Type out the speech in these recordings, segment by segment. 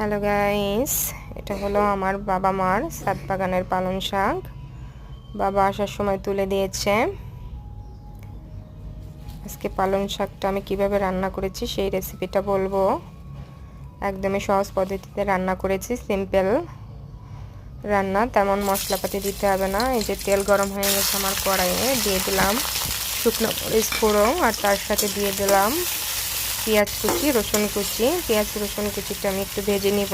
Hello guys, এটা হলো আমার বাবা মার ছাদ বাগানের পালং শাক। বাবা আসার সময় তুলে দিয়েছে। আজকে পালং শাকটা আমি কিভাবে রান্না করেছি সেই রেসিপিটা বলবো। একদমই সহজ পদ্ধতিতে রান্না করেছি, সিম্পল রান্না, তেমন মশলাপাতি দিতে হবে না। এই যে তেল গরম হয়ে গেছে আমার কড়াইয়ে, দিয়ে দিলাম শুকনো মরিচ ফোড়ন, আর তার সাথে দিয়ে দিলাম পেঁয়াজ কুচি, রসুন কুচি। পেঁয়াজ রসুন কুচিটা আমি একটু ভেজে নিব।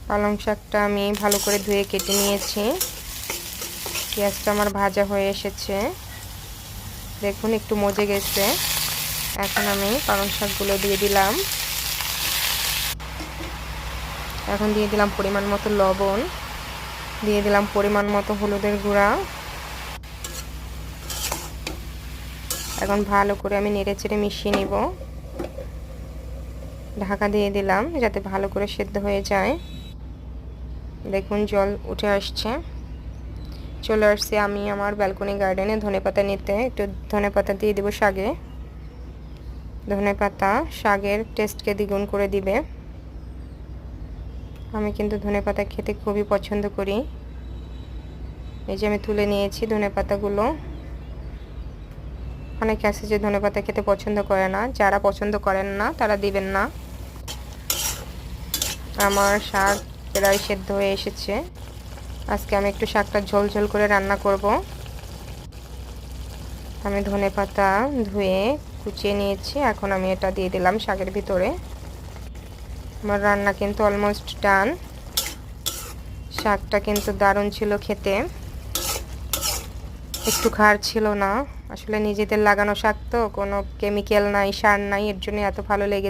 পালং শাকটা আমি ভালো করে ধুয়ে কেটে নিয়েছি। পেঁয়াজটা আমার ভাজা হয়ে এসেছে, দেখুন একটু মজে গেছে। এখন আমি পালং শাকগুলো দিয়ে দিলাম। এখন দিয়ে দিলাম পরিমাণ মতো লবণ, দিয়ে দিলাম পরিমাণ মতো হলুদের গুঁড়া। এখন ভালো করে আমি নেড়েচেড়ে মিশিয়ে নিব। ঢাকা দিয়ে দিলাম যাতে ভালো করে সেদ্ধ হয়ে যায়। দেখুন জল উঠে আসছে। চলে আসছি আমি আমার ব্যালকনি গার্ডেনে ধনেপাতা নিতে। একটু ধনেপাতা দিয়ে দেবো শাকে। ধনেপাতা শাকের টেস্টকে দ্বিগুণ করে দিবে। আমি কিন্তু ধনেপাতা খেতে খুবই পছন্দ করি। এই যে আমি তুলে নিয়েছি ধনেপাতাগুলো। অনেকে আছে যে ধনেপাতা খেতে পছন্দ করে না, যারা পছন্দ করেন না তারা দিবেন না। আমার শাক প্রায় সেদ্ধ হয়ে এসেছে। আজকে আমি একটু শাকটা ঝোল ঝোল করে রান্না করব। আমি ধনেপাতা ধুয়ে কুচিয়ে নিয়েছি, এখন আমি এটা দিয়ে দিলাম শাকের ভিতরে। আমার রান্না কিন্তু অলমোস্ট ডান। শাকটা কিন্তু দারুণ ছিল খেতে, একটু খার ছিল না। আসলে নিজেদের লাগানো শাক তো, কোনো কেমিক্যাল নাই, সার নাই, এর জন্য এত ভালো লেগেছে।